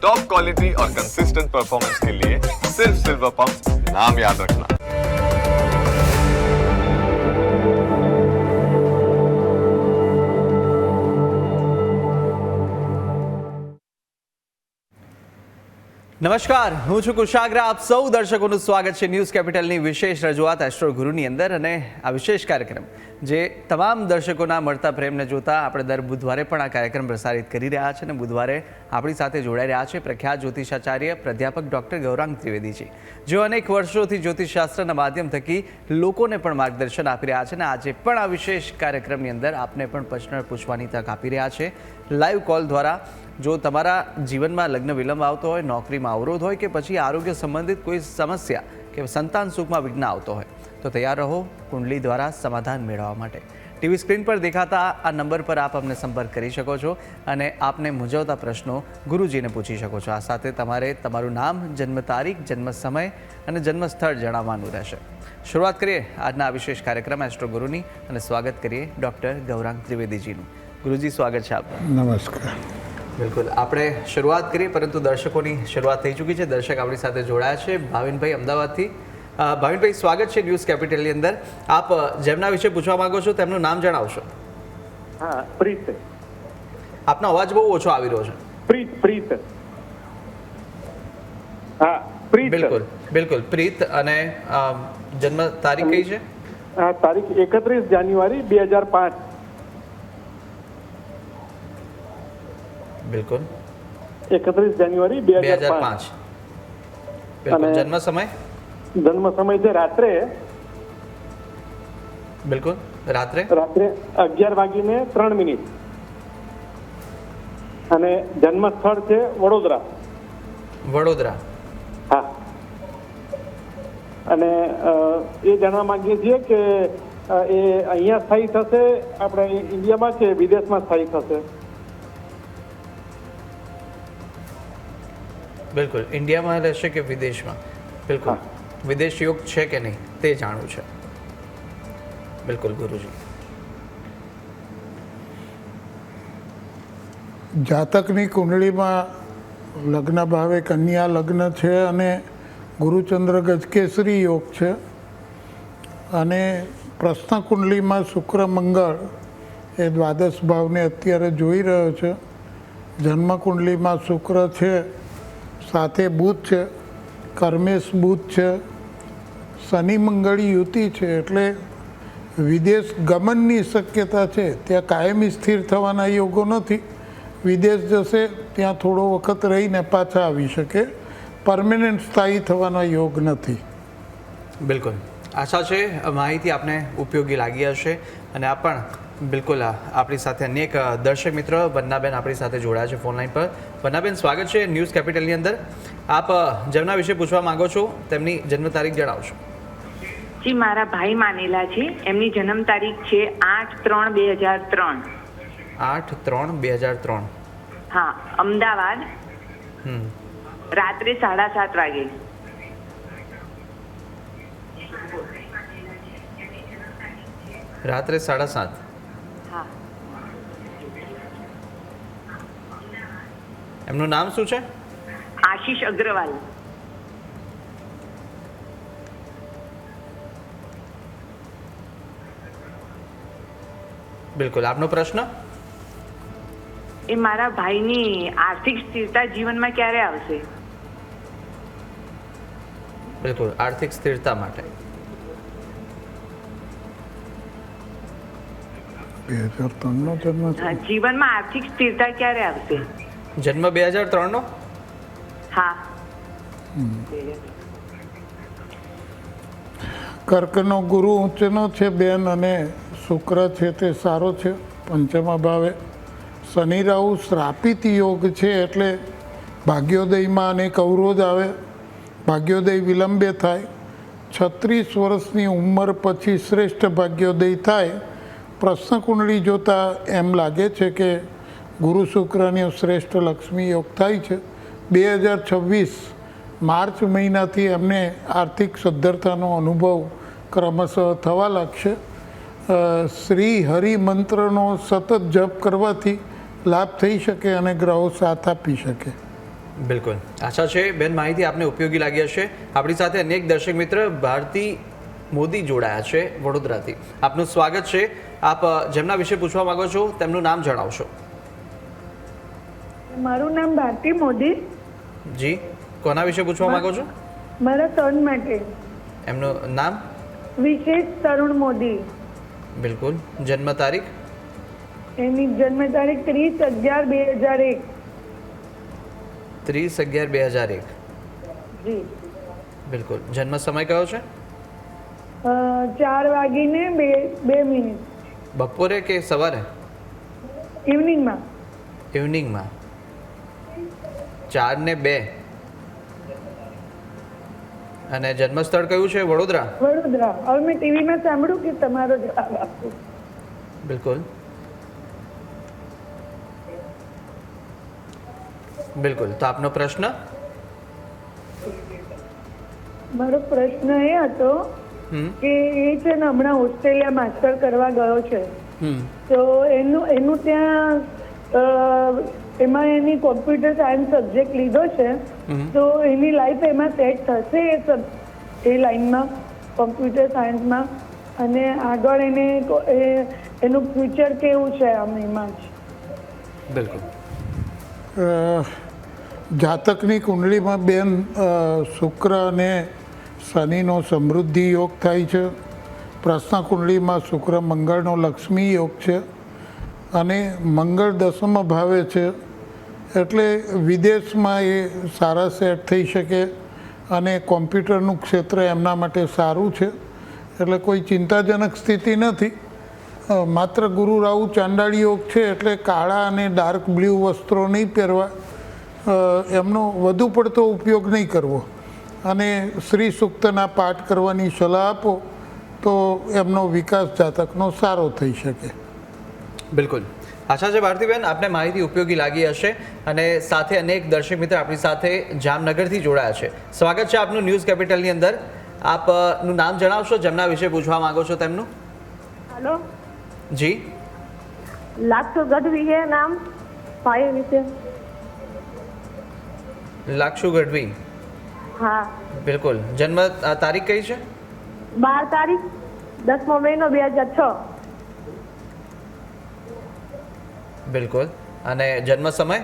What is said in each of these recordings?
Top quality और consistent performance के लिए सिर्फ सिल्वर पंप नाम याद रखना। નમસ્કાર, હું છું કુશાગ્ર. આપ સૌ દર્શકોનું સ્વાગત છે ન્યૂઝ કેપિટલની વિશેષ રજૂઆત એસ્ટ્રો ગુરુની અંદર. અને આ વિશેષ કાર્યક્રમ જે તમામ દર્શકોના મળતા પ્રેમને જોતા આપણે દર બુધવારે પણ આ કાર્યક્રમ પ્રસારિત કરી રહ્યા છે. અને બુધવારે આપણી સાથે જોડાઈ રહ્યા છે પ્રખ્યાત જ્યોતિષાચાર્ય પ્રાધ્યાપક ડૉક્ટર ગૌરાંગ ત્રિવેદીજી, જેઓ અનેક વર્ષોથી જ્યોતિષશાસ્ત્રના માધ્યમ થકી લોકોને પણ માર્ગદર્શન આપી રહ્યા છે. અને આજે પણ આ વિશેષ કાર્યક્રમની અંદર આપને પણ પ્રશ્ન પૂછવાની તક આપી રહ્યા છે લાઈવ કોલ દ્વારા. જો તમારા જીવનમાં લગ્ન વિલંબ આવતો હોય, નોકરીમાં અવરોધ હોય કે પછી આરોગ્ય સંબંધિત કોઈ સમસ્યા કે સંતાન સુખમાં વિઘ્ન આવતો હોય તો તૈયાર રહો કુંડલી દ્વારા સમાધાન મેળવવા માટે. ટીવી સ્ક્રીન પર દેખાતા આ નંબર પર આપ અમને સંપર્ક કરી શકો છો અને આપને મૂંઝવતા પ્રશ્નો ગુરુજીને પૂછી શકો છો. આ સાથે તમારે તમારું નામ, જન્મ તારીખ, જન્મ સમય અને જન્મ સ્થળ જણાવવાનું રહેશે. શરૂઆત કરીએ આજના આ વિશેષ કાર્યક્રમ એસ્ટ્રો ગુરુની અને સ્વાગત કરીએ ડૉક્ટર ગૌરાંગ ત્રિવેદીજીનું. ગુરુજી, સ્વાગત છે આપનું. નમસ્કાર. બિલકુલ, આપણે શરૂઆત કરીએ પરંતુ દર્શકોની શરૂઆત થઈ ચૂકી છે. દર્શક આપણી સાથે જોડાયા છે ભાવિનભાઈ અમદાવાદથી. ભાવિનભાઈ, સ્વાગત છે ન્યૂઝ કેપિટલની અંદર. આપ જેમના વિશે પૂછવા માંગો છો તેમનું નામ જણાવશો. હા, પ્રીત. આપનો અવાજ બહુ ઓછો આવી રહ્યો છે. પ્રીત. હા, પ્રીત. બિલકુલ બિલકુલ, પ્રીત. અને જન્મ તારીખ કઈ છે? હા, તારીખ 31 જાન્યુઆરી 2005. બિલકુલ, 31 જાન્યુઆરી 2005. બિલકુલ. જન્મ સમય? જન્મ સમય છે રાત્રે. બિલકુલ, રાત્રે 11:03. અને જન્મ સ્થળ છે વડોદરા. વડોદરા. હા. અને એ જાણવા માંગીએ છીએ કે એ અહીંયા સ્થાયી થશે, આપણે ઇન્ડિયામાં કે વિદેશમાં સ્થાયી થશે? બિલકુલ, ઇન્ડિયામાં રહેશે કે વિદેશમાં? બિલકુલ, વિદેશ યોગ છે કે નહીં તે જાણવું છે. બિલકુલ ગુરુજી. જાતકની કુંડળીમાં લગ્ન ભાવે કન્યા લગ્ન છે અને ગુરુચંદ્ર ગજકેસરી યોગ છે. અને પ્રશ્ન કુંડલીમાં શુક્ર મંગળ એ દ્વાદશ ભાવને અત્યારે જોઈ રહ્યો છે. જન્મ કુંડલીમાં શુક્ર છે, સાથે બુધ છે, કર્મેશ બુધ છે, શનિ મંગળી યુતિ છે. એટલે વિદેશ ગમનની શક્યતા છે. ત્યાં કાયમી સ્થિર થવાના યોગો નથી. વિદેશ જશે, ત્યાં થોડો વખત રહીને પાછા આવી શકે. પરમેનન્ટ સ્થાયી થવાના યોગ નથી. બિલકુલ, આશા છે માહિતી આપને ઉપયોગી લાગી હશે. અને આ પણ બિલકુલ આપણી સાથે અનેક દર્શક મિત્ર વંદનાબેન આપણી સાથે જોડાયા છે ફોનલાઈન પર. વંદનાબેન, સ્વાગત છે ન્યૂઝ કેપિટલની અંદર. આપ જેમના વિશે પૂછવા માંગો છો તેમની જન્મ તારીખ જણાવશો. જી, મારા ભાઈ માનેલા છે. એમની જન્મ તારીખ છે 8/3/2003. 8/3/2003. હા, અમદાવાદ. રાત્રે 7:30 વાગે. રાત્રે 7:30. હા. એમનું નામ શું છે? આશીષ અગ્રવાલ. બિલકુલ, આપનો પ્રશ્ન? એ મારા ભાઈની આર્થિક સ્થિરતા જીવનમાં ક્યારે આવશે? બિલકુલ, આર્થિક સ્થિરતા માટે 2003નો જન્મ છે. જીવનમાં આર્થિક સ્થિરતા ક્યારે આવશે? જન્મ 2003નો? હા. કર્કનો ગુરુ ઊંચનો છે બેન, અને શુક્ર છે તે સારો છે પંચમા ભાવે. શનિ રાહુ શ્રાપિત યોગ છે, એટલે ભાગ્યોદયમાં અનેક અવરોધ આવે, ભાગ્યોદય વિલંબે થાય. 36 વર્ષની ઉંમર પછી શ્રેષ્ઠ ભાગ્યોદય થાય. પ્રશ્ન કુંડળી જોતાં એમ લાગે છે કે ગુરુ શુક્રની શ્રેષ્ઠ લક્ષ્મી યોગ થાય છે. 2026 માર્ચ મહિનાથી એમને આર્થિક સદ્ધરતાનો અનુભવ ક્રમશઃ થવા લાગશે. શ્રી હરિ મંત્રનો સતત જપ કરવાથી લાભ થઈ શકે અને ગ્રહો સાથ આપી શકે. બિલકુલ, આશા છે બેન માહિતી આપને ઉપયોગી લાગી હશે. આપણી સાથે અનેક દર્શક મિત્ર ભારતી મોદી જોડાયા છે વડોદરાથી. આપનું સ્વાગત છે. આપ જેમના વિશે પૂછવા માંગો છો તેમનું નામ જણાવશો. મારું નામ ભારતી મોદી. જી, કોના વિશે પૂછવા માંગો છો? મારા સન માટે. એમનું નામ? વિશેષ તરુણ મોદી. બિલકુલ. જન્મ તારીખ? એની જન્મ તારીખ 30/11/2001. 30/11/2001. જી. બિલકુલ. જન્મ સમય કયો છે? 4:02 બપોરે કે સવારે? ઇવનિંગમાં. ઇવનિંગમાં. 4:02. અને જન્મસ્થળ કયું છે? વડોદરા. વડોદરા. હવે મેં ટીવીમાં સાંભળ્યું કે તમારો જવાબ આપો. બિલકુલ. બિલકુલ. તો આપનો પ્રશ્ન? મારો પ્રશ્ન એ હતો કે એ છે ને હમણાં ઓસ્ટ્રેલિયા માસ્ટર કરવા ગયો છે, તો એનું ત્યાં એમાં એની કોમ્પ્યુટર સાયન્સ સબ્જેક્ટ લીધો છે, તો એની લાઈફ એમાં સેટ થશે એ લાઈનમાં કોમ્પ્યુટર સાયન્સમાં, અને આગળ એનું ફ્યુચર કેવું છે આમ એમાં જ? બિલકુલ. જાતકની કુંડળીમાં બેન શુક્ર અને શનિનો સમૃદ્ધિ યોગ થાય છે. પ્રશ્ન કુંડળીમાં શુક્ર મંગળનો લક્ષ્મી યોગ છે અને મંગળ 10મા ભાવે છે, એટલે વિદેશમાં એ સારા સેટ થઈ શકે અને કોમ્પ્યુટરનું ક્ષેત્ર એમના માટે સારું છે, એટલે કોઈ ચિંતાજનક સ્થિતિ નથી. માત્ર ગુરુ રાહુ ચાંડાળી યોગ છે, એટલે કાળા અને ડાર્ક બ્લુ વસ્ત્રો નહીં પહેરવા, એમનો વધુ પડતો ઉપયોગ નહીં કરવો અને શ્રી સૂક્તના પાઠ કરવાની સલાહ આપો તો એમનો વિકાસ જાતકનો સારો થઈ શકે. બિલકુલ. આશા છે ભારતીબેન આપને માહિતી ઉપયોગી લાગી હશે. અને સાથે અનેક દર્શક મિત્ર આપણી સાથે જામનગરથી જોડાયા છે. સ્વાગત છે આપનું ન્યૂઝ કેપિટલની અંદર. આપનું નામ જણાવશો જેમના વિશે પૂછવા માંગો છો તેમનું? हेलो જી. लाखो गढ़वी है नाम फाइव विषय. લાક્ષુ ગઢવી. हाँ. બિલકુલ. જન્મ તારીખ કઈ છે? 12 તારીખ 10મો મહિનો 2006. બિલકુલ. અને જન્મ સમય?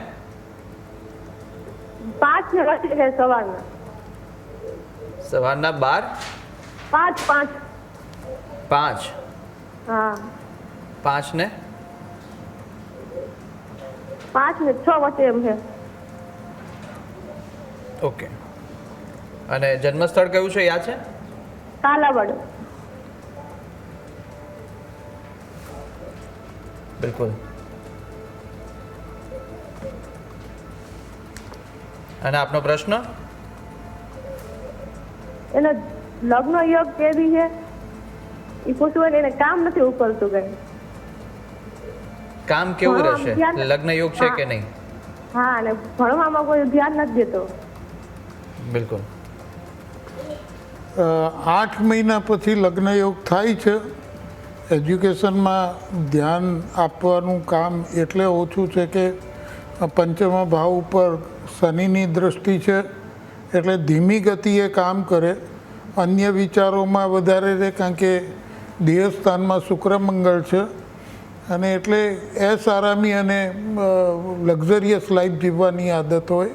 5 ને વચ્ચે છે સવારના. સવારના 12? 5. हाँ. 5 ને 5 ને 6 વચ્ચે એમ છે. ઓકે. અને જન્મસ્થળ કયું છે યાદ છે? કાલાવડ. બિલકુલ. અને આપનો પ્રશ્ન? એને લગ્ન યોગ કેવી છે એ પૂછવું, એને કામ નથી ઉકલતું કઈ. કામ કેવું હા, રહેશે? ધ્યાન- લગ્ન યોગ છે કે નહીં? હા, અને ભણવામાં કોઈ ધ્યાન નથી દેતો. બિલકુલ. 8 મહિના પછી લગ્ન યોગ થાય છે. એજ્યુકેશનમાં ધ્યાન આપવાનું કામ એટલે ઓછું છે કે પંચમા ભાવ ઉપર શનિની દૃષ્ટિ છે, એટલે ધીમી ગતિએ કામ કરે. અન્ય વિચારોમાં વધારે રહે, કારણ કે દેહસ્થાનમાં શુક્ર મંગળ છે, અને એટલે આરામી અને લક્ઝરિયસ લાઈફ જીવવાની આદત હોય,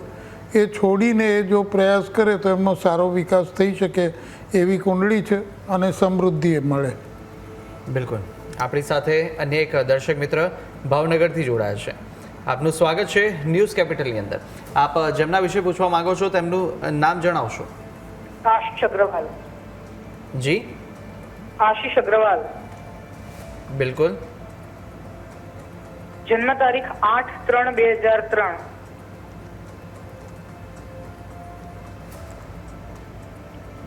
એ છોડીને એ જો પ્રયાસ કરે તો એમનો સારો વિકાસ થઈ શકે એવી કુંડળી છે અને સમૃદ્ધિ એ મળે. બિલકુલ. આપણી સાથે અનેક દર્શક મિત્ર ભાવનગરથી જોડાયા છે. આપનું સ્વાગત છે ન્યૂઝ કેપિટલની અંદર. આપ જેમના વિશે પૂછવા માંગો છો તેમનું નામ જણાવશો? आशीष अग्रवाल. જી. आशीष अग्रवाल. બિલકુલ. जन्म तारीख 8/3/2003.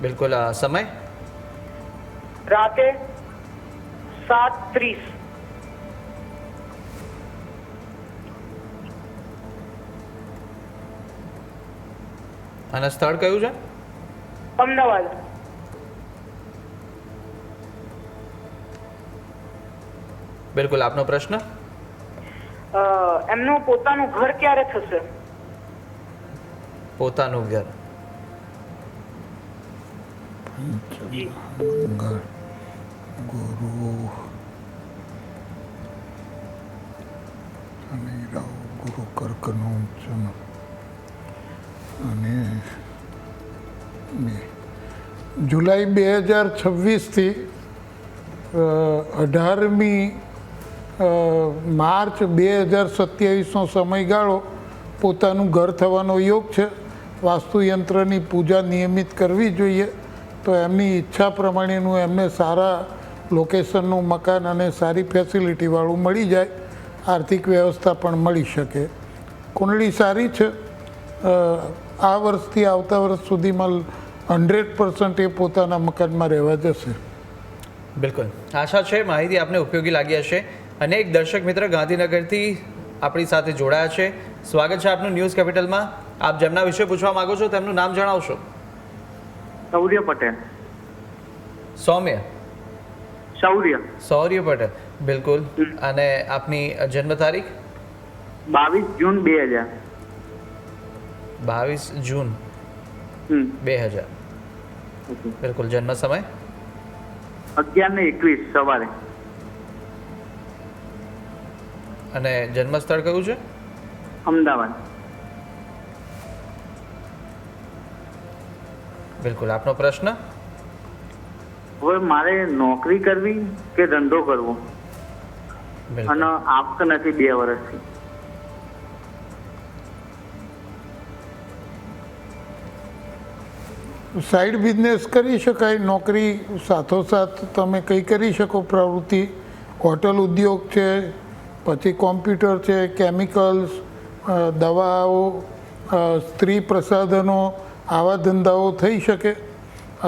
બિલકુલ. સમય? राते 7:30. અને સ્થળ કયું છે? અમદાવાદ. બિલકુલ. આપનો પ્રશ્ન? એમનું પોતાનું ઘર ક્યારે થશે? પોતાનું ઘર. મંગળ ગુરુ શનિ રાહુ ગુરુ કર્કનું જન્મ અને જુલાઈ 2026થી 18મી માર્ચ 2027નો સમયગાળો પોતાનું ઘર થવાનો યોગ છે. વાસ્તુયંત્રની પૂજા નિયમિત કરવી જોઈએ તો એમની ઈચ્છા પ્રમાણેનું એમને સારા લોકેશનનું મકાન અને સારી ફેસિલિટીવાળું મળી જાય. આર્થિક વ્યવસ્થા પણ મળી શકે. કુંડળી સારી છે. આ વર્ષથી આવતા વર્ષ સુધીમાં 100% એ પોતાના મકાનમાં રહેવા જશે. બિલકુલ, આશા છે માહિતી આપને ઉપયોગી લાગી હશે. અને એક દર્શક મિત્ર ગાંધીનગરથી આપણી સાથે જોડાયા છે. સ્વાગત છે આપનું ન્યૂઝ કેપિટલમાં. આપ જેમના વિશે પૂછવા માંગો છો તેમનું નામ જણાવશો. શૌર્ય પટેલ. સૌમ્ય શૌર્ય પટેલ. બિલકુલ. અને આપની જન્મ તારીખ? 22 જૂન 2000. 22 જૂન 2000. બિલકુલ. જન્મ સમય? 11:21 સવારે. અને જન્મ સ્થળ કયું છે? અમદાવાદ. બિલકુલ. આપનો પ્રશ્ન? હવે મારે નોકરી કરવી કે ધંધો કરવો બિલકુલ. અને આવક નથી 2 વર્ષથી. સાઈડ બિઝનેસ કરી શકાય. નોકરી સાથોસાથ તમે કંઈ કરી શકો પ્રવૃત્તિ. હોટલ ઉદ્યોગ છે, પછી કોમ્પ્યુટર છે, કેમિકલ્સ, દવાઓ, સ્ત્રી પ્રસાધનો, આવા ધંધાઓ થઈ શકે.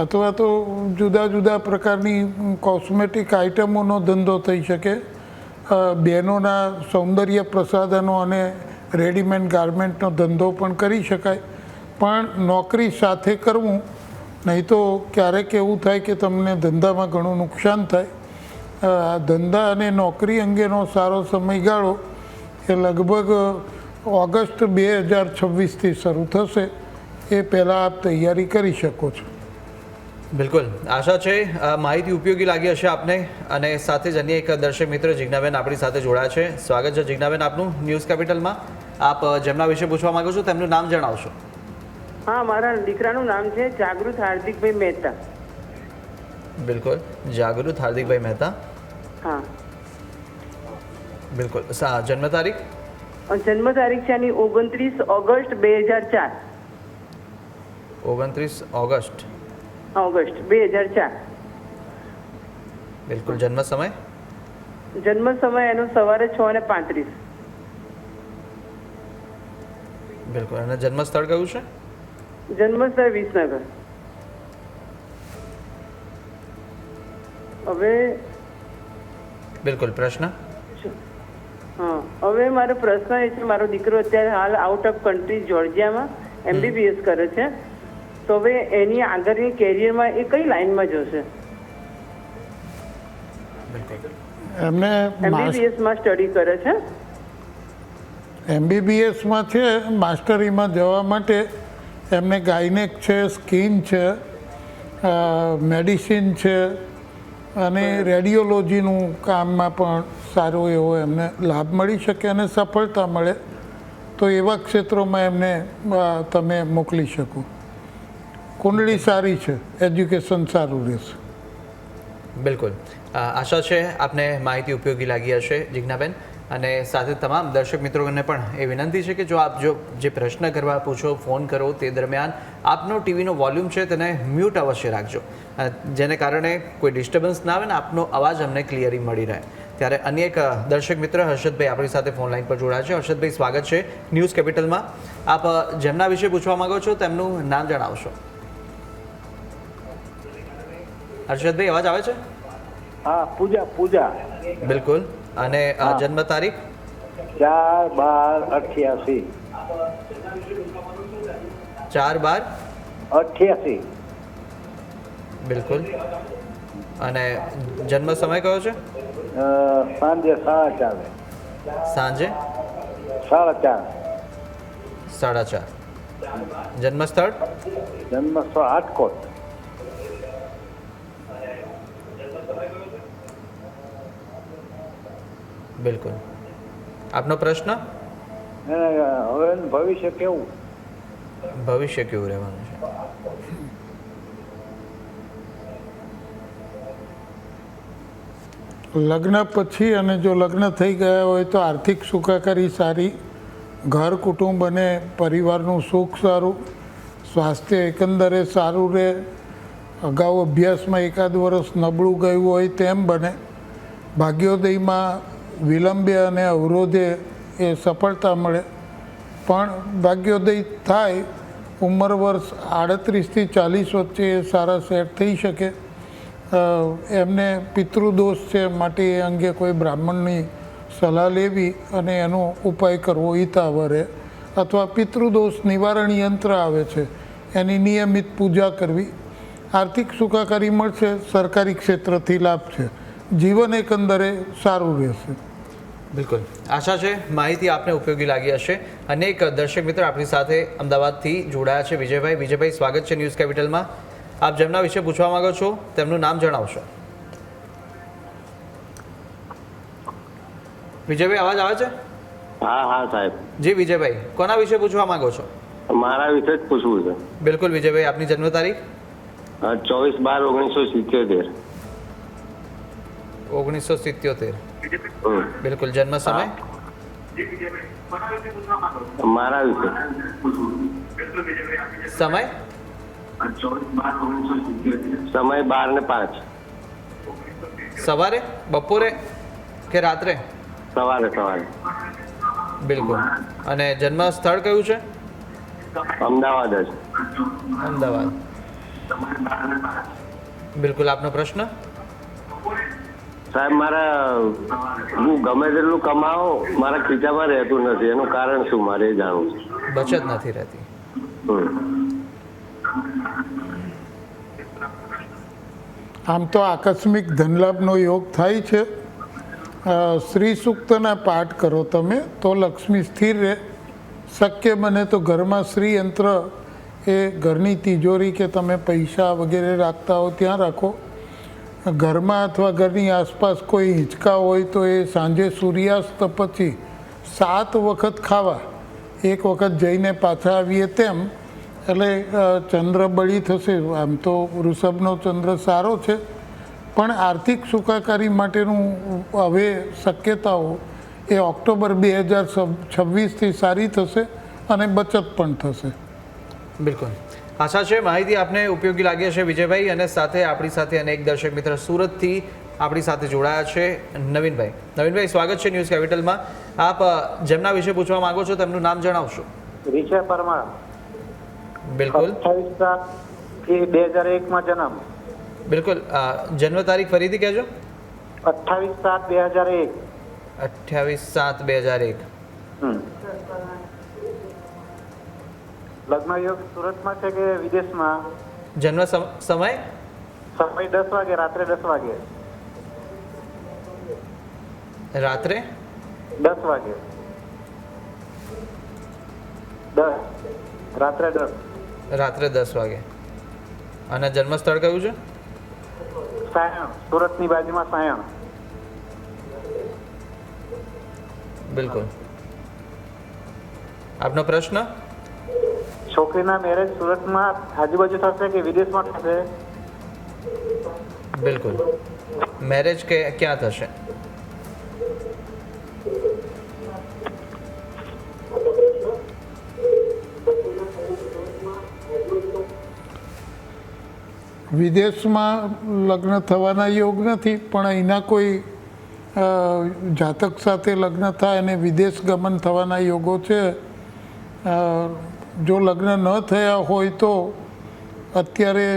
અથવા તો જુદા જુદા પ્રકારની કોસ્મેટિક આઇટમોનો ધંધો થઈ શકે. બહેનોના સૌંદર્ય પ્રસાધનો અને રેડીમેડ ગાર્મેન્ટનો ધંધો પણ કરી શકાય. પણ નોકરી સાથે કરવું, નહીં તો ક્યારેક એવું થાય કે તમને ધંધામાં ઘણું નુકસાન થાય. ધંધા અને નોકરી અંગેનો સારો સમયગાળો એ લગભગ ઓગસ્ટ 2026થી શરૂ થશે. એ પહેલાં આપ તૈયારી કરી શકો છો. બિલકુલ. આશા છે માહિતી ઉપયોગી લાગી હશે આપને. અને સાથે જ અન્ય એક દર્શક મિત્ર જિજ્ઞાબેન આપણી સાથે જોડાયા છે. સ્વાગત છે જિજ્ઞાબેન આપનું ન્યૂઝ કેપિટલમાં. આપ જેમના વિશે પૂછવા માંગો છો તેમનું નામ જણાવશો. હા, મારા દીકરાનું નામ છે જાગૃત હાર્દિકભાઈ મહેતા. બિલકુલ. જાગૃત હાર્દિકભાઈ મહેતા. હા. બિલકુલ. જન્મ તારીખ? જન્મ તારીખ છે એની 29 ઓગસ્ટ 2004. 29 ઓગસ્ટ 2004. બિલકુલ. જન્મ સમય? જન્મ સમય એનો સવારે 6:35. બિલકુલ. અને જન્મ સ્થળ કયું છે? જન્મ સ્થળ વિસનગર. હવે બિલકુલ. પ્રશ્ન? હા, હવે મારો પ્રશ્ન એ છે, મારો દીકરો અત્યારે હાલ આઉટ ઓફ કન્ટ્રી જોર્જિયામાં MBBS કરે છે. તો હવે એની આગળની કેરિયરમાં એ કઈ લાઈનમાં જશે? એમને MBBSમાં સ્ટડી કરે છે. MBBSમાં છે. માસ્ટરીમાં જવા માટે એમને ગાયનેક છે, સ્કિન છે, મેડિસિન છે અને રેડિયોલોજીનું કામમાં પણ સારો એવો એમને લાભ મળી શકે અને સફળતા મળે. તો એવા ક્ષેત્રોમાં એમને તમે મોકલી શકો. કુંડળી સારી છે, એજ્યુકેશન સારું રહેશે. બિલકુલ. આશા છે આપને માહિતી ઉપયોગી લાગી હશે જિજ્ઞાબેન. અને સાથે તમામ દર્શક મિત્રોને પણ એ વિનંતી છે કે જો આપ જે પ્રશ્ન કરવા પૂછો, ફોન કરો તે દરમિયાન આપનો ટીવીનો વોલ્યુમ છે તેને મ્યુટ અવશ્ય રાખજો, જેને કારણે કોઈ ડિસ્ટર્બન્સ ના આવે ને આપનો અવાજ અમને ક્લિયરી મળી રહે. ત્યારે અન્ય એક દર્શક મિત્ર હર્ષદભાઈ આપણી સાથે ફોન લાઈન પર જોડાયા છે. હર્ષદભાઈ, સ્વાગત છે ન્યૂઝ કેપિટલમાં. આપ જેમના વિશે પૂછવા માંગો છો તેમનું નામ જણાવશો. હર્ષદભાઈ, અવાજ આવે છે? હા, પૂજા. બિલકુલ. અને જન્મ તારીખ? 4/12/88. 4/12/88. બિલકુલ. અને જન્મ સમય કયો છે? સાંજે 4:30. સાંજે 4:30. 4:30. જન્મસ્થળ? જન્મસ્થળ રાજકોટ. બિલકુલ. આપનો પ્રશ્ન? હવે ભવિષ્ય કેવું? ભવિષ્ય કેવું રહેવાનું છે? લગ્ન પછી અને જો લગ્ન થઈ ગયા હોય તો આર્થિક સુખાકારી સારી, ઘર કુટુંબ અને પરિવારનું સુખ સારું, સ્વાસ્થ્ય એકંદરે સારું રહે, અગાઉ અભ્યાસમાં એકાદ વર્ષ નબળું ગયું હોય તેમ બને, ભાગ્યોદયમાં વિલંબે અને અવરોધે એ સફળતા મળે, પણ ભાગ્યોદય થાય ઉંમર વર્ષ 38થી 40 વચ્ચે એ સારા સેટ થઈ શકે. એમને પિતૃદોષ છે, માટે એ અંગે કોઈ બ્રાહ્મણની સલાહ લેવી અને એનો ઉપાય કરવો હિતાવહ રહે, અથવા પિતૃદોષ નિવારણ યંત્ર આવે છે એની નિયમિત પૂજા કરવી. આર્થિક સુખાકારી મળશે, સરકારી ક્ષેત્રથી લાભ છે, જીવન એકંદરે સારું રહેશે. બિલકુલ, આશા છે માહિતી આપને ઉપયોગી લાગી હશે. અનેક દર્શક મિત્રો આપણી સાથે અમદાવાદથી જોડાયા છે. વિજયભાઈ, સ્વાગત છે ન્યૂઝ કેપિટલમાં. આપ જેમના વિશે પૂછવા માંગો છો તેમનું નામ જણાવશો. વિજયભાઈ, અવાજ આવે છે? હા સાહેબ. જી વિજયભાઈ, કોના વિશે પૂછવા માંગો છો? મારા વિશે જ પૂછવું છે. બિલકુલ વિજયભાઈ, આપની જન્મ તારીખ? 24/12/1977. 1977. બિલકુલ. જન્મ સમય? મારા વિશે સમય? સમય 12:05. સવારે, બપોરે કે રાત્રે? સવારે. બિલકુલ. અને જન્મ સ્થળ કયું છે? અમદાવાદ જ. અમદાવાદ. બિલકુલ. આપનો પ્રશ્ન? સાહેબ, હું ગમે તેટલું કમાવો મારા ખીચામાં રહેતું નથી, એનું કારણ શું મારે એ જાણવું છે. બચત નથી રહેતી. આમ તો આકસ્મિક ધનલાભનો યોગ થાય છે. શ્રી સૂક્તના પાઠ કરો તમે તો લક્ષ્મી સ્થિર રહે. શક્ય બને તો ઘરમાં શ્રી યંત્ર એ ઘરની તિજોરી કે તમે પૈસા વગેરે રાખતા હો ત્યાં રાખો. ઘરમાં અથવા ઘરની આસપાસ કોઈ હિંચકા હોય તો એ સાંજે સૂર્યાસ્ત પછી 7 વખત ખાવા, 1 વખત જઈને પાછા આવીએ તેમ. એટલે ચંદ્ર બળી થશે. આમ તો વૃષભનો ચંદ્ર સારો છે, પણ આર્થિક સુખાકારી માટેનું હવે શક્યતાઓ એ ઓક્ટોબર 2026થી સારી થશે અને બચત પણ થશે. બિલકુલ. આશા છે માહિતી આપને ઉપયોગી લાગી હશે વિજયભાઈ. અને સાથે આપણી સાથે અનેક દર્શક મિત્ર સુરતથી આપણી સાથે જોડાયા છે. નવીનભાઈ, સ્વાગત છે ન્યૂઝ કેપિટલમાં. આપ જેમના વિશે પૂછવા માંગો છો તેમનું નામ જણાવશો. વિજય પરમાર. બિલકુલ. 28/7/2001 જન્મ. બિલકુલ. જન્મ તારીખ ફરીથી કહેજો. 28/7/2001. 28/7/2001. લગ્ન યોગ સુરતમાં છે કે વિદેશમાં? જન્મ સમય? સમય 10 વાગે, રાત્રે 10 વાગે. રાત્રે 10 વાગે. રાત્રે 10 વાગે. અને જન્મસ્થળ કયું છે? સાયણ, સુરતની બાજુમાં સાયણ. બિલકુલ. આપનો પ્રશ્ન? છોકરીના મેરેજ સુરતમાં આજુબાજુ થશે કે વિદેશમાં થશે? બિલકુલ. મેરેજ ક્યાં થશે? વિદેશમાં લગ્ન થવાના યોગ નથી, પણ અહીંના કોઈ જાતક સાથે લગ્ન થાય અને વિદેશ ગમન થવાના યોગો છે. જો લગ્ન ન થયા હોય તો અત્યારે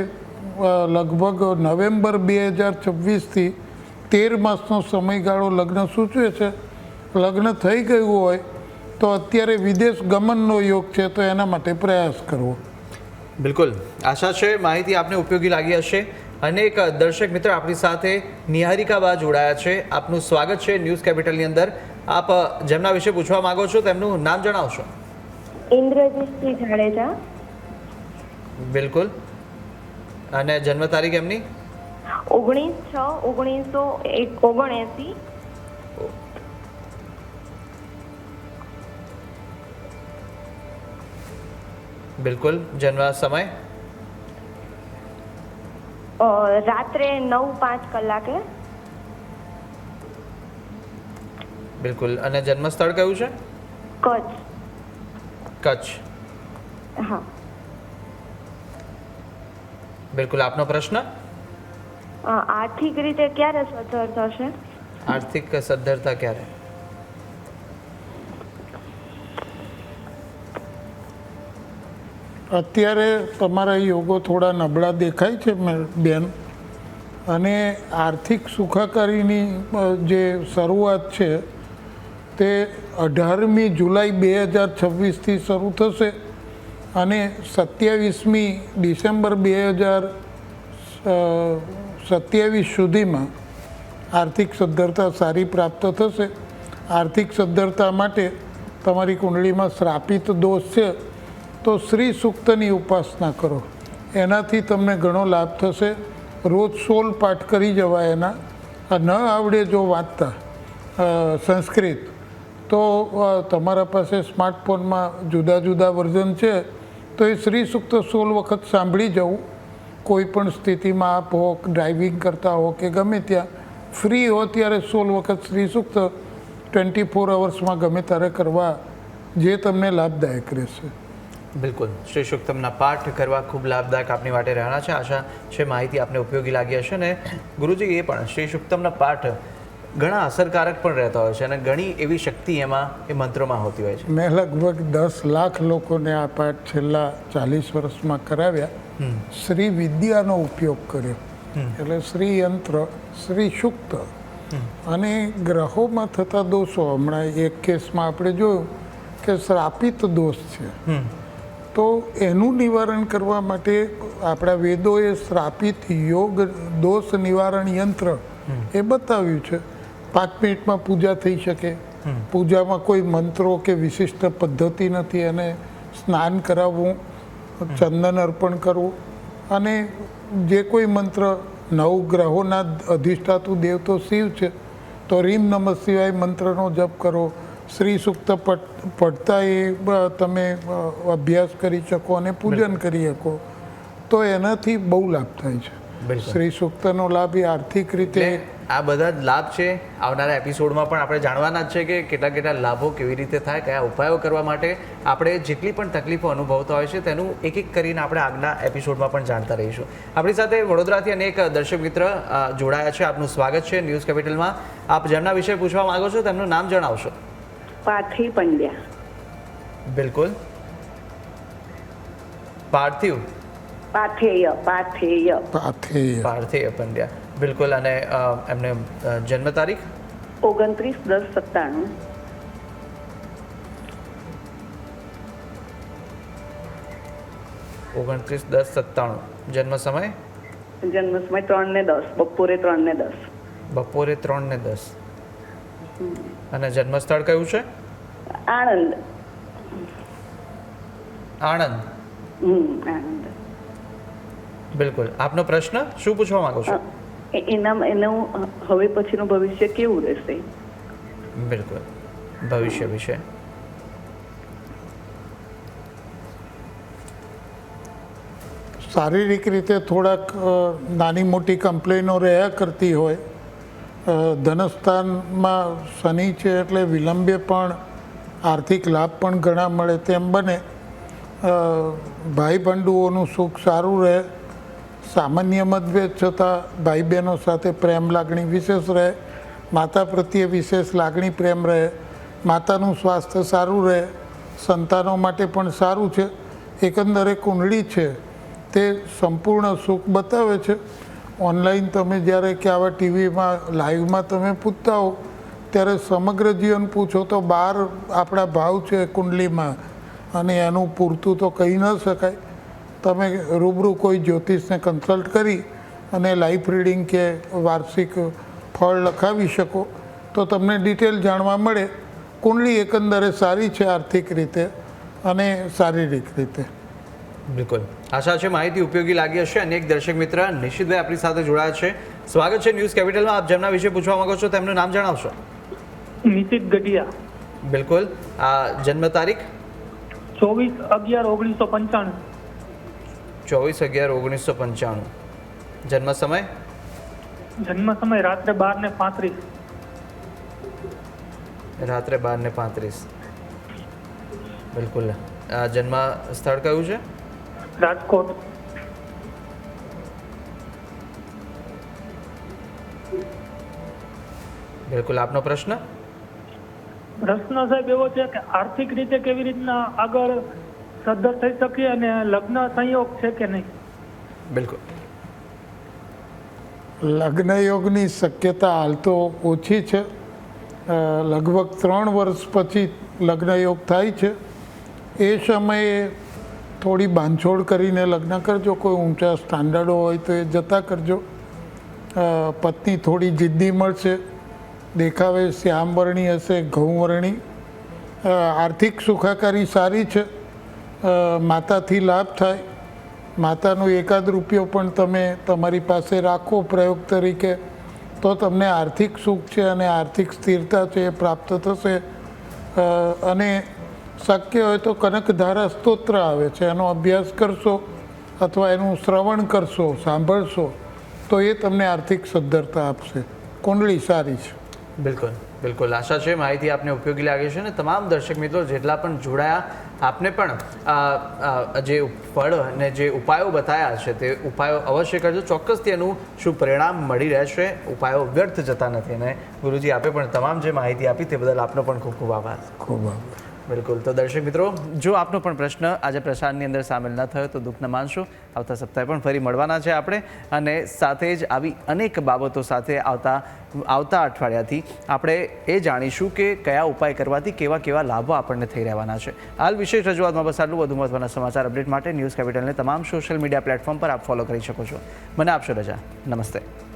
લગભગ નવેમ્બર 2026થી 13 માસનો સમયગાળો લગ્ન સૂચવે છે. લગ્ન થઈ ગયું હોય તો અત્યારે વિદેશ ગમનનો યોગ છે, તો એના માટે પ્રયાસ કરવો. બિલકુલ. આશા છે માહિતી આપને ઉપયોગી લાગી હશે. અનેક દર્શક મિત્રો આપણી સાથે નિહારિકા બા જોડાયા છે. આપનું સ્વાગત છે ન્યૂઝ કેપિટલની અંદર. આપ જેમના વિશે પૂછવા માંગો છો તેમનું નામ જણાવશો. ઇન્દ્રજીતસિંહ જાડેજા. બિલકુલ. અને જન્મ તારીખ એમની? 19/6/1979. બિલકુલ. જન્મ સમય? રાત્રે 9:05 કલાકે. બિલકુલ. અને જન્મ સ્થળ કયું છે? કચ્છ. કચ્છ. હા. બિલકુલ. આપનો પ્રશ્ન? આર્થિક રીતે ક્યારે સદ્ધર થશે? આર્થિક સદ્ધરતા ક્યારે? અત્યારે તમારા યોગો થોડા નબળા દેખાય છે બેન, અને આર્થિક સુખાકારીની જે શરૂઆત છે તે 18મી જુલાઈ 2026થી શરૂ થશે અને 27મી ડિસેમ્બર 2027 સુધીમાં આર્થિક સદ્ધરતા સારી પ્રાપ્ત થશે. આર્થિક સદ્ધરતા માટે તમારી કુંડળીમાં શ્રાપિત દોષ છે તો શ્રી સૂક્તની ઉપાસના કરો, એનાથી તમને ઘણો લાભ થશે. રોજ 16 પાઠ કરી જવાય એના. ન આવડે જો વાંચતા સંસ્કૃત તો તમારા પાસે સ્માર્ટફોનમાં જુદા જુદા વર્ઝન છે તો એ શ્રી સૂક્ત 16 વખત સાંભળી જવું. કોઈ પણ સ્થિતિમાં આપ હો, ડ્રાઇવિંગ કરતા હો કે ગમે ત્યાં ફ્રી હો ત્યારે 16 વખત શ્રી સૂક્ત 24 અવર્સમાં ગમે ત્યારે કરવા, જે તમને લાભદાયક રહેશે. બિલકુલ. શ્રી સૂક્તમના પાઠ કરવા ખૂબ લાભદાયક આપની માટે રહેવાના છે. આશા છે માહિતી આપને ઉપયોગી લાગી હશે. અને ગુરુજી એ પણ શ્રી સૂક્તમના પાઠ ઘણા અસરકારક પણ રહેતા હોય છે અને ઘણી એવી શક્તિ એમાં એ મંત્રોમાં હોતી હોય છે. મેં લગભગ 10 લાખ લોકોને આ પાઠ છેલ્લા 40 વર્ષમાં કરાવ્યા. શ્રી વિદ્યાનો ઉપયોગ કર્યો, એટલે શ્રી યંત્ર, શ્રી સૂક્ત અને ગ્રહોમાં થતા દોષો. હમણાં એક કેસમાં આપણે જોયું કે શ્રાપિત દોષ છે, તો એનું નિવારણ કરવા માટે આપણા વેદોએ શ્રાપિત યોગ દોષ નિવારણ યંત્ર એ બતાવ્યું છે. 5 મિનિટમાં પૂજા થઈ શકે. પૂજામાં કોઈ મંત્રો કે વિશિષ્ટ પદ્ધતિ નથી. અને સ્નાન કરાવવું, ચંદન અર્પણ કરવું, અને જે કોઈ મંત્ર, 9 ગ્રહોના અધિષ્ઠાતુ દેવ તો શિવ છે તો રીમ નમઃ શિવાય મંત્રનો જપ કરો. શ્રી સૂક્ત પડતા એ તમે અભ્યાસ કરી શકો અને પૂજન કરી શકો, તો એનાથી બહુ લાભ થાય છે. શ્રી સૂક્તનો લાભ એ આર્થિક રીતે આ બધા જ લાભ છે. આવનારા એપિસોડમાં પણ આપણે જાણવાના જ છે કે કેટલા કેટલા લાભો કેવી રીતે થાય, કયા ઉપાયો કરવા માટે આપણે જેટલી પણ તકલીફો અનુભવતા હોય છે તેનું એક એક કરીને આપણે આગલા એપિસોડમાં પણ જાણતા રહીશું. આપણી સાથે વડોદરાથી અનેક દર્શક મિત્ર જોડાયા છે. આપનું સ્વાગત છે ન્યૂઝ કેપિટલમાં. આપ જેમના વિશે પૂછવા માંગો છો તેમનું નામ જણાવશો? પાર્થિવ પંડ્યા. બિલકુલ. પાર્થિવ પાથેય પાથેય પાથેય પાર્થિવ પંડ્યા. બિલકુલ. અને એમને જન્મ તારીખ? 29/10/97. 29/10/97. જન્મ સમય? જન્મ સમય 3:10, બપોરે 3:10. બપોરે 3:10. અને જન્મ સ્થળ કયું છે? આણંદ. આણંદ. આણંદ. બિલકુલ. આપનો પ્રશ્ન શું પૂછવા માંગો છો? એનું હવે પછીનું ભવિષ્ય કેવું રહેશે? બિલકુલ. ભવિષ્ય વિશે શારીરિક રીતે થોડાક નાની મોટી કમ્પ્લેનો રહ્યા કરતી હોય. ધનસ્થાનમાં શનિ છે એટલે વિલંબે પણ આર્થિક લાભ પણ ઘણા મળે તેમ બને. ભાઈ બંધુઓનું સુખ સારું રહે. સામાન્ય મતભેદ છતાં ભાઈ બહેનો સાથે પ્રેમ લાગણી વિશેષ રહે. માતા પ્રત્યે વિશેષ લાગણી પ્રેમ રહે. માતાનું સ્વાસ્થ્ય સારું રહે. સંતાનો માટે પણ સારું છે. એકંદરે કુંડળી છે તે સંપૂર્ણ સુખ બતાવે છે. ઓનલાઈન તમે જ્યારે કે આવા ટીવીમાં લાઈવમાં તમે પૂછતા હો ત્યારે સમગ્ર જીવન પૂછો તો 12 આપણા ભાવ છે કુંડલીમાં, અને એનું પૂરતું તો કહી ન શકાય. તમે રૂબરૂ કોઈ જ્યોતિષને કન્સલ્ટ કરી અને લાઈફ રીડિંગ કે વાર્ષિક ફળ લખાવી શકો તો તમને ડિટેલ જાણવા મળે. કુંડળી એકંદરે સારી છે આર્થિક રીતે, અને શારીરિક રીતે. બિલકુલ, આશા છે માહિતી ઉપયોગી લાગી હશે. અને એક દર્શક મિત્ર નિશિતભાઈ આપણી સાથે જોડાયા છે. સ્વાગત છે ન્યૂઝ કેપિટલમાં. આપ જેમના વિશે પૂછવા માંગો છો તેમનું નામ જણાવશો? નિશિત ગઢિયા. બિલકુલ. આ જન્મ તારીખ? 24/11/1995. 24/11/1995. જન્મ સમય? જન્મ સમય રાત્રે 12:35. રાત્રે 12:35. બિલકુલ. જન્મ સ્થળ કયું છે? રાજકોટ. બિલકુલ. આપનો પ્રશ્ન? પ્રશ્ન સાહેબ એવો છે કે આર્થિક રીતે કેવી રીતના આગળ સદ્ધર થઈ શકીએ અને લગ્ન સંયોગ છે કે નહીં? બિલકુલ. લગ્ન યોગની શક્યતા હાલ તો ઓછી છે. લગભગ 3 વર્ષ પછી લગ્ન યોગ થાય છે. એ સમયે થોડી બાંધછોડ કરીને લગ્ન કરજો. કોઈ ઊંચા સ્ટાન્ડર્ડો હોય તો એ જતા કરજો. પત્ની થોડી જિદ્દી મળશે, દેખાવે શ્યામવર્ણી હશે, ઘઉંવર્ણી. આર્થિક સુખાકારી સારી છે. માતાથી લાભ થાય. માતાનો એકાદ રૂપિયો પણ તમે તમારી પાસે રાખો પ્રયોગ તરીકે તો તમને આર્થિક સુખ છે અને આર્થિક સ્થિરતા છે એ પ્રાપ્ત થશે. અને શક્ય હોય તો કનકધારા સ્તોત્ર આવે છે, એનો અભ્યાસ કરશો અથવા એનું શ્રવણ કરશો, સાંભળશો તો એ તમને આર્થિક સદ્ધરતા આપશે. કુંડળી સારી છે. બિલકુલ બિલકુલ. આશા છે માહિતી આપને ઉપયોગી લાગે છે. અને તમામ દર્શક મિત્રો જેટલા પણ જોડાયા, આપને પણ જે ફળ અને જે ઉપાયો બતાવ્યા છે તે ઉપાયો અવશ્ય કરજો. ચોક્કસથી એનું શું પરિણામ મળી રહેશે. ઉપાયો વ્યર્થ જતા નથી. અને ગુરુજી આપે પણ તમામ જે માહિતી આપી તે બદલ આપનો પણ ખૂબ ખૂબ આભાર. ખૂબ આભાર. બિલકુલ. તો દર્શક મિત્રો, જો આપનો પણ પ્રશ્ન આજે પ્રસારની અંદર સામેલ ન થયો તો દુઃખ ન માનશો. આવતા સપ્તાહે પણ ફરી મળવાના છે આપણે. અને સાથે જ આવી અનેક બાબતો સાથે આવતા અઠવાડિયાથી આપણે એ જાણીશું કે કયા ઉપાય કરવાથી કેવા કેવા લાભો આપણને થઈ રહેવાના છે. હાલ વિશેષ રજૂઆતમાં બસ આટલું. વધુ મહત્વના સમાચાર અપડેટ માટે ન્યૂઝ કેપિટલને તમામ સોશિયલ મીડિયા પ્લેટફોર્મ પર આપ ફોલો કરી શકો છો. મને આપશો રજા. નમસ્તે.